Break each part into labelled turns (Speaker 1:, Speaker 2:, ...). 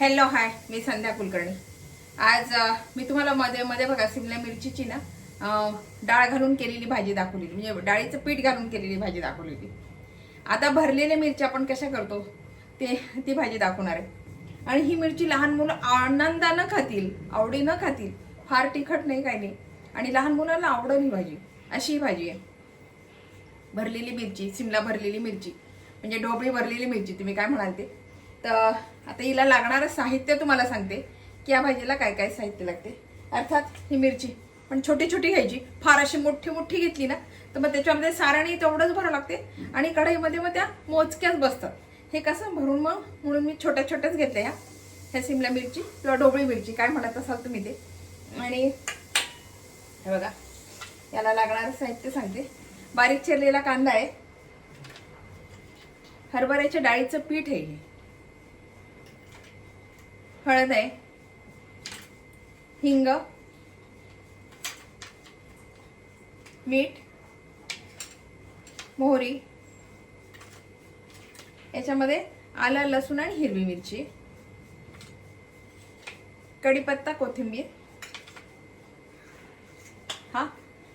Speaker 1: Hello hi, मी संध्या कुलकर्णी. आज मी तुम्हाला मध्ये मध्ये बघा सिमला मिरचीची ना डाळ घालून केलेली भाजी दाखवलेली, म्हणजे डाळीचं पीठ घालून केलेली भाजी दाखवलेली. आता भरलेल्या मिरची आपण कशा करतो ती भाजी दाखवणार आहे. आणि ही मिरची लहान मुलं आनंदानं खातील, आवडीनं खातील. फार तिखट नाही, काही नाही, आणि लहान मुलांना आवडेल ही भाजी. अशी ही भाजी आहे, भरलेली मिरची, सिमला भरलेली मिरची, म्हणजे ढोबळी भरलेली मिरची तुम्ही काय म्हणाल ते. तर आता हिला लागणारं साहित्य तुम्हाला सांगते की या भाजीला काय काय साहित्य लागते. अर्थात ही मिरची पण छोटी छोटी घ्यायची, फार अशी मोठी मोठी घेतली ना तर मग त्याच्यामध्ये सारणी तेवढंच भरावं लागते आणि कढईमध्ये मग त्या मोजक्याच बसतात. हे कसं भरून मग म्हणून मी छोट्या छोट्याच घेतल्या ह्या सिमला मिरची किंवा ढोबळी मिरची काय म्हणत असाल तुम्ही ते. आणि हे बघा, याला लागणारं साहित्य सांगते. बारीक चिरलेला कांदा आहे, हरभऱ्याच्या डाळीचं पीठ आहे, हळद आहे, हिंग, मीठ, मोहरी, याच्यामध्ये आलं, लसूण आणि हिरवी मिरची, कढीपत्ता, कोथिंबीर. हा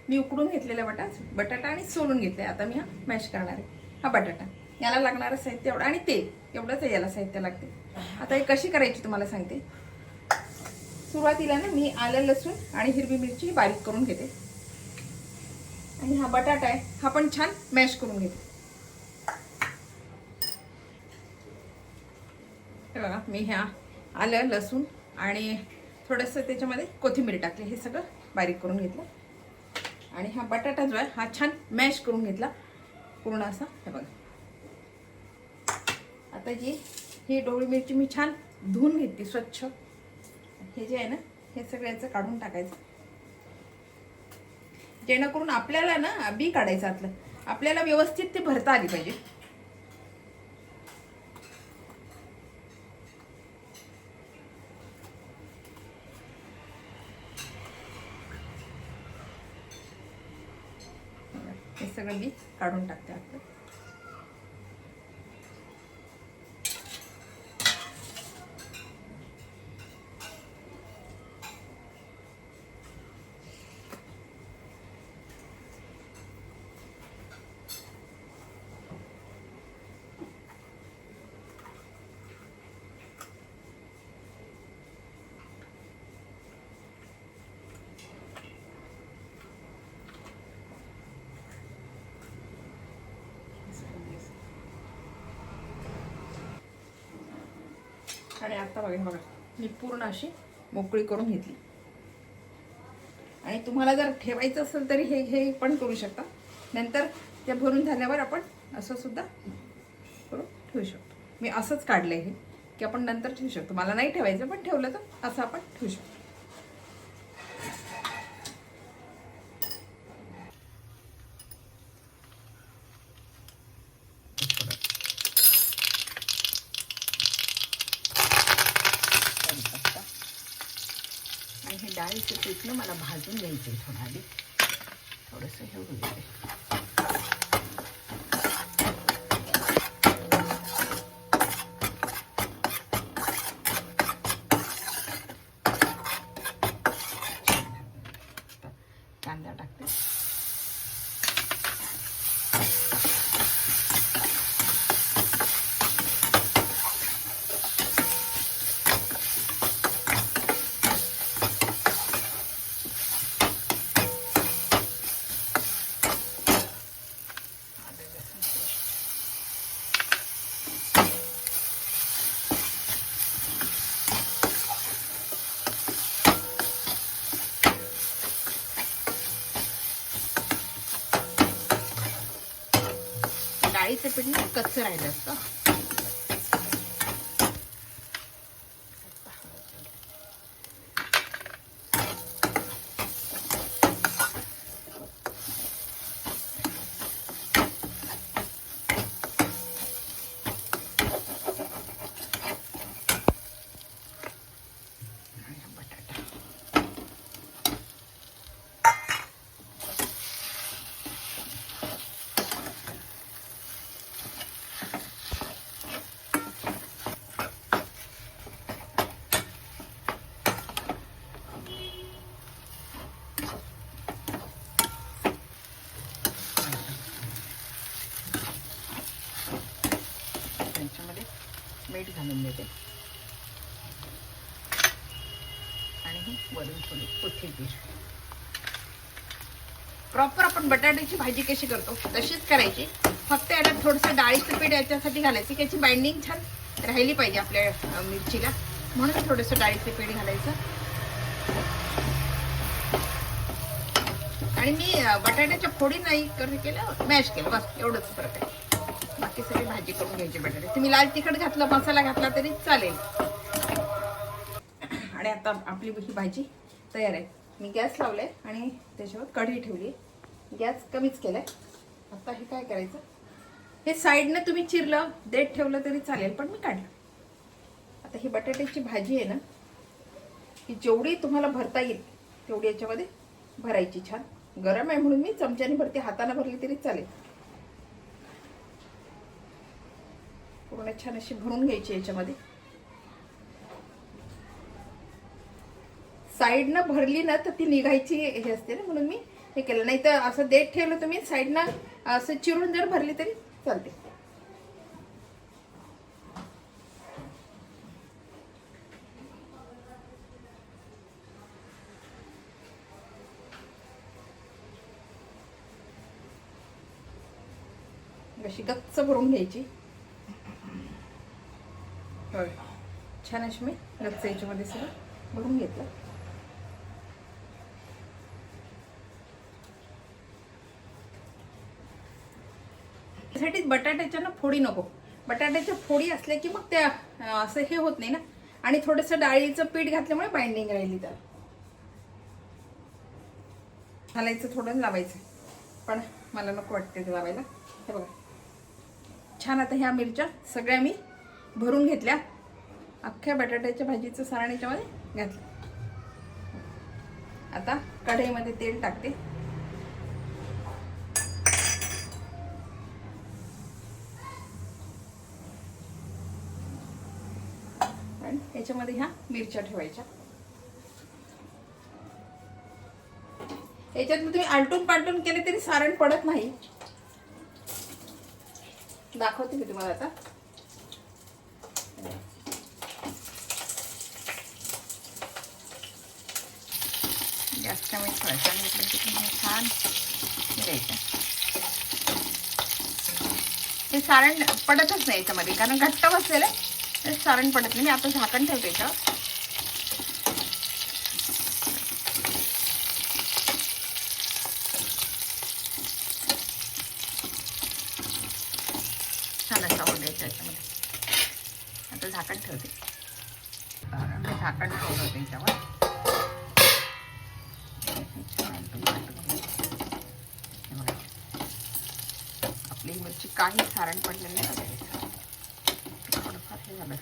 Speaker 1: मी उकडून घेतलेला बटाटा आणि सोलून घेतलाय. आता मी हा मॅश करणार आहे. हा बटाटा, याला लागणारं साहित्य एवढं, आणि तेल एवढंच आहे याला साहित्य लागते. आता हे कशी करायची तुम्हाला सांगते. सुरुवातीला ना मी आलं, लसूण आणि हिरवी मिरची बारीक करून घेते, आणि हा बटाटा आहे हा पण छान मॅश करून घेते. हे बघा, मी ह्या आलं, लसूण आणि थोडंसं त्याच्यामध्ये कोथिंबीर टाकली, हे सगळं बारीक करून घेतलं. आणि हा बटाटा जो आहे हा छान मॅश करून घेतला पूर्ण असा. हे बघा, आता ही ढोबळी मिरची मी छान धुवून घेतली स्वच्छ. हे जे आहे ना हे सगळं याचं काढून टाकायचं, जेणेकरून आपल्याला ना बी काढायचं आतलं, आपल्याला व्यवस्थित ते भरता आली पाहिजे. हे सगळं बी काढून टाकते आपलं. आणि आता बघा मी पूर्ण अशी मोकळी करून घेतली. आणि तुम्हाला जर ठेवायचं असेल तरी हे पण करू शकता. नंतर ते भरून झाल्यावर आपण असं सुद्धा करून ठेवू शकतो. मी असंच काढलंय हे की आपण नंतर ठेवू शकतो. मला नाही ठेवायचं पण ठेवलं तर असं आपण ठेवू शकतो. आणि हे डाळीचं पीठ ना मला भाजून घ्यायचं आहे थोडं आधी, थोडंसं हे होऊ दे. कांदा टाकते, डाळीचं पीठ ना कच्चं राहिलं असतं. मीठ घालून देते आणि ही वरून थोडी कोथिंबीर. प्रॉपर आपण बटाट्याची भाजी कशी करतो तशीच करायची, फक्त याच्यात थोडंसं डाळीचं पीठ याच्यासाठी घालायचं की याची बाइंडिंग छान राहिली पाहिजे आपल्या मिरचीला, म्हणून थोडंसं डाळीचं पीठ घालायचं. आणि मी बटाट्याच्या फोडी नाही केलं, मॅश केलं, बस एवढंच फरक आहे. बाकी सगळी भाजी करून घ्यायची बटाटे. तुम्ही लाल तिखट घातलं, मसाला घातला तरी चालेल. आणि आता आपली ही भाजी तयार आहे. मी गॅस लावलाय आणि त्याच्यावर कढई ठेवली, गॅस कमीच केलाय. आता हे काय करायचं, हे साईडनं तुम्ही चिरलं देठ ठेवलं तरी चालेल, पण मी काढलं. आता ही बटाट्याची भाजी आहे ना, की जेवढी तुम्हाला भरता येईल तेवढी याच्यामध्ये भरायची. छान गरम आहे म्हणून मी चमच्याने भरते, हाताने भरली तरी चालेल. पूर्ण छान अशी भरून घ्यायची याच्यामध्ये. साईडनं भरली ना तर ती निघायची हे असते ना, म्हणून मी हे केलं. नाही तर असं देठ ठेवलं तुम्ही साईडनं असं चिरून जर भरली तरी चालते. अशी गच्च भरून घ्यायची. छान अशी मी गच्च याच्यामध्ये सगळं भरून घेतलं. त्यासाठी बटाट्याच्या ना फोडी नको, बटाट्याच्या फोडी असल्या की मग त्या असं हे होत नाही ना. आणि थोडंसं डाळीचं पीठ घातल्यामुळे बाइंडिंग राहिली. तर घालायचं, थोडं लावायचं, पण मला नको वाटते ते लावायला. हे बघा छान. आता ह्या मिरच्या सगळ्या मी भरून घेतल्या, अख्ख्या बटाट्याच्या भाजीचं सारण याच्यामध्ये घातलं. आता कढईमध्ये तेल टाकते. आणि याच्यामध्ये ह्या मिरच्या ठेवायच्या. याच्यात तुम्ही आलटून पालटून केले तरी सारण पडत नाही. दाखवते मी तुम्हाला आता. गॅस कमी ठेवायचा आणि छान द्यायचं. हे सारण पडतच नाही याच्यामध्ये, कारण घट्ट बसलेलं आहे, सारण पडत नाही. मी आता झाकण ठेवते याच्यावर. छान असा होऊ द्यायचा याच्यामध्ये. आता झाकण ठेवते. झाकण ठेवलं होतं याच्यावर. आपली मिरची काही सारण पडलेलं नाही, थोडंफार हे झालं.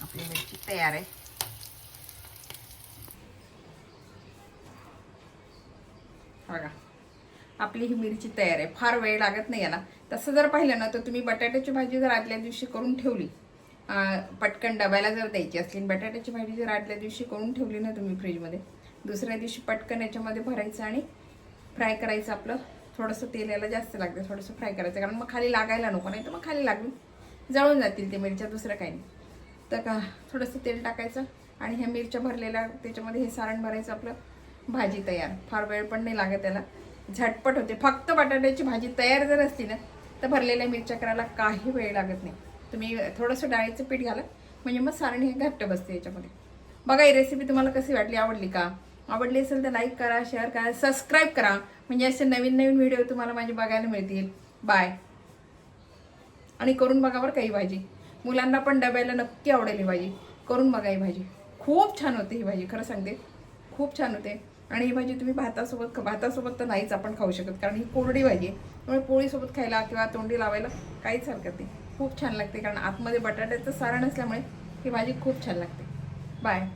Speaker 1: आपली मिरची तयार आहे. बघा आपली ही मिरची तयार आहे. फार वेळ लागत नाही याला. तसं जर पाहिलं ना तर तुम्ही बटाट्याची भाजी जर आदल्या दिवशी करून ठेवली, पटकन डब्याला जर द्यायची असली, बटाट्याची भाजी जर आदल्या दिवशी करून ठेवली ना तुम्ही फ्रीजमध्ये, दुसऱ्या दिवशी पटकन याच्यामध्ये भरायचं आणि फ्राय करायचं. आपलं थोडंसं तेल याला जास्त लागतं, थोडंसं फ्राय करायचं, कारण मग खाली लागायला नको, नाही तर मग खाली लागून जळून जातील ते मिरच्या, दुसरं काही नाही. तर का थोडंसं तेल टाकायचं आणि ह्या मिरच्या भरलेल्या त्याच्यामध्ये हे सारण भरायचं. आपलं भाजी तयार. फार वेळ पण नाही लागत त्याला, झटपट होते. फक्त बटाट्याची भाजी तयार जर असली ना तर भरलेल्या मिरच्या करायला काही वेळ लागत नाही. तुम्ही थोडंसं डाळीचं पीठ घाला, म्हणजे मग सारण हे घट्ट बसते याच्यामध्ये. बघा ही रेसिपी तुम्हाला कशी वाटली, आवडली का? आवडली असेल तर लाईक करा, शेअर करा, सबस्क्राईब करा, म्हणजे असे नवीन नवीन व्हिडिओ तुम्हाला माझे बघायला मिळतील. बाय. आणि करून बघा बरं काही भाजी, मुलांना पण डब्याला नक्की आवडेल ही भाजी. करून बघा ही भाजी, खूप छान होते ही भाजी, खरं सांगते खूप छान होते. आणि ही भाजी तुम्ही भातासोबत तर नाहीच आपण खाऊ शकत, कारण ही कोरडी भाजी आहे. त्यामुळे पोळीसोबत खायला किंवा तोंडी लावायला काहीच हरकत नाही. खूप छान लागते, कारण आतमध्ये बटाट्याचं सारण असल्यामुळे ही भाजी खूप छान लागते. बाय.